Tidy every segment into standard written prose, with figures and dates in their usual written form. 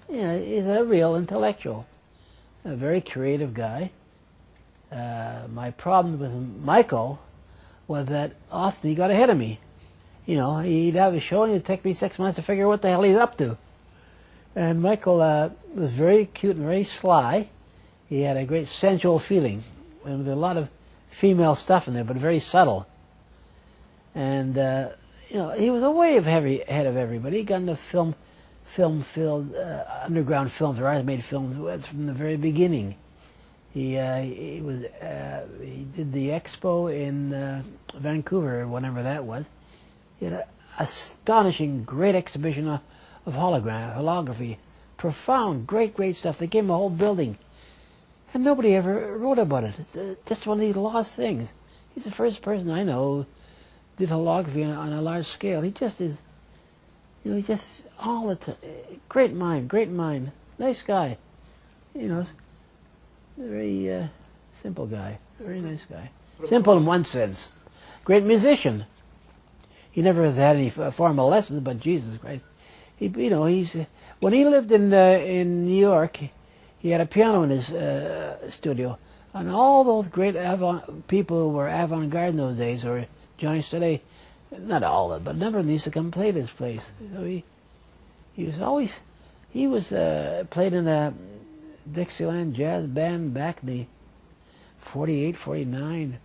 he's a real intellectual, a very creative guy. My problem with Michael was that often he got ahead of me. He'd have a show and it'd take me 6 months to figure out what the hell he's up to. And Michael was very cute and very sly. He had a great sensual feeling, and with a lot of female stuff in there, but very subtle. And he was way ahead of everybody. He got into film field, underground films, or artist made films from the very beginning. He did the expo in Vancouver, or whatever that was. He had an astonishing, great exhibition of holography, profound, great stuff. They gave him a whole building, and nobody ever wrote about it. It's just one of these lost things. He's the first person I know who did holography on a large scale. He just is, just all the time. Great mind, nice guy. Very simple guy, very nice guy. Simple in one sense. Great musician. He never has had any formal lessons, but Jesus Christ, when he lived in New York, he had a piano in his studio, and all those great people who were avant-garde in those days, or giants today, not all of them, but a number of them used to come play at his place. So he was played in a Dixieland jazz band back in the 48, 49.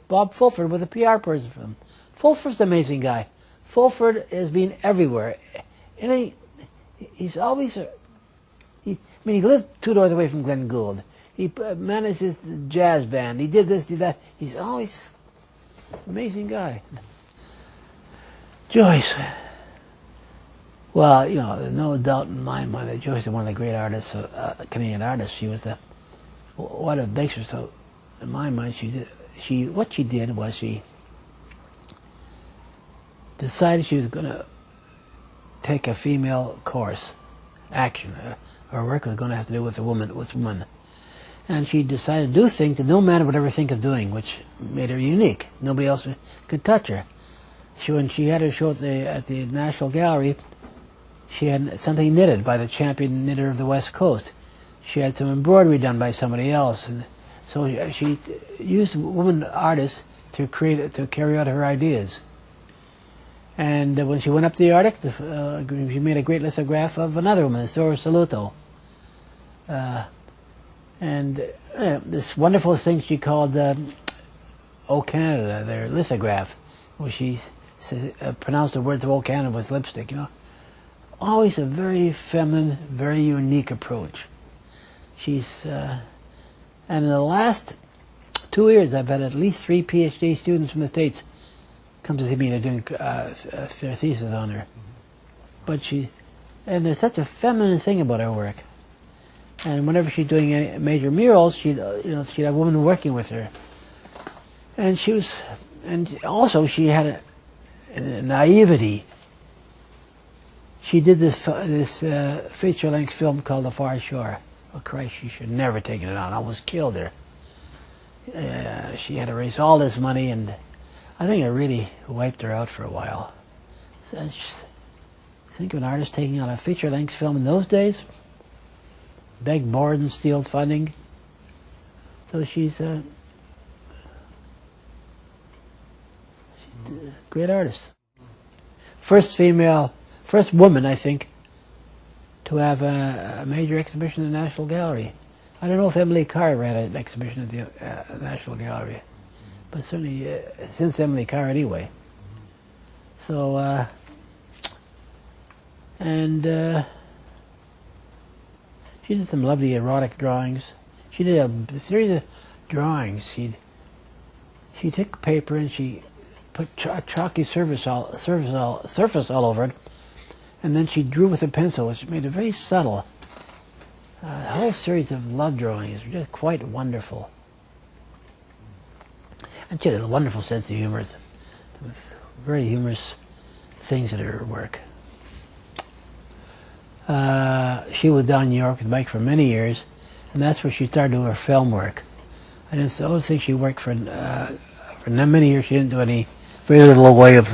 Bob Fulford was a PR person for him. Fulford's an amazing guy. Fulford has been everywhere. And he's always... he lived 2 doors away from Glenn Gould. He manages the jazz band. He did this, did that. He's always an amazing guy. Joyce. Well, there's no doubt in my mind that Joyce is one of the great artists, Canadian artists. She was what it makes her so, in my mind, what she did was she decided she was going to take a female course, action. Her work was going to have to do with women. And she decided to do things that no man would ever think of doing, which made her unique. Nobody else could touch her. When she had her show at the National Gallery, she had something knitted by the champion knitter of the West Coast. She had some embroidery done by somebody else. And so she used women artists to carry out her ideas. And when she went up to the Arctic, she made a great lithograph of another woman, Thora Saluto. And this wonderful thing she called O Canada, their lithograph, where she pronounced the words O Canada with lipstick, Always a very feminine, very unique approach. And in the last 2 years, I've had at least 3 PhD students from the States come to see me. They're doing their thesis on her. And there's such a feminine thing about her work. And whenever she's doing any major murals, she'd have women working with her. And also she had a naivety. She did this feature-length film called The Far Shore. Oh Christ, she should never have taken it on. I almost killed her. She had to raise all this money, and I think it really wiped her out for a while. So think of an artist taking on a feature-length film in those days. Begged, board, and steal funding. So she's a great artist. First woman, I think, to have a major exhibition in the National Gallery. I don't know if Emily Carr ever had an exhibition at the National Gallery, but certainly since Emily Carr anyway. So, she did some lovely erotic drawings. She did a series of drawings. She took paper and she put a chalky surface all over it, and then she drew with a pencil, which made it very subtle. A whole series of love drawings, just quite wonderful. And she had a wonderful sense of humor, with very humorous things in her work. She was down in New York with Mike for many years, and that's where she started doing her film work. I don't think she worked for many years. She didn't do very little way of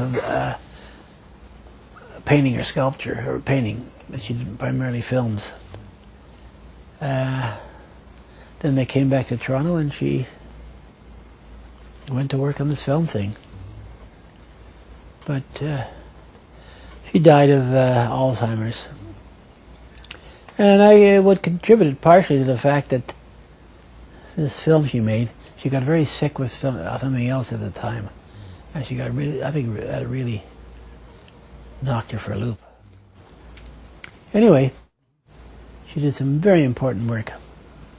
painting or sculpture, or painting. but she did primarily films. Then they came back to Toronto, and she went to work on this film thing. But she died of Alzheimer's. And what contributed partially to the fact that this film she made, she got very sick with something else at the time. And she got really, I think that really knocked her for a loop. Anyway, she did some very important work.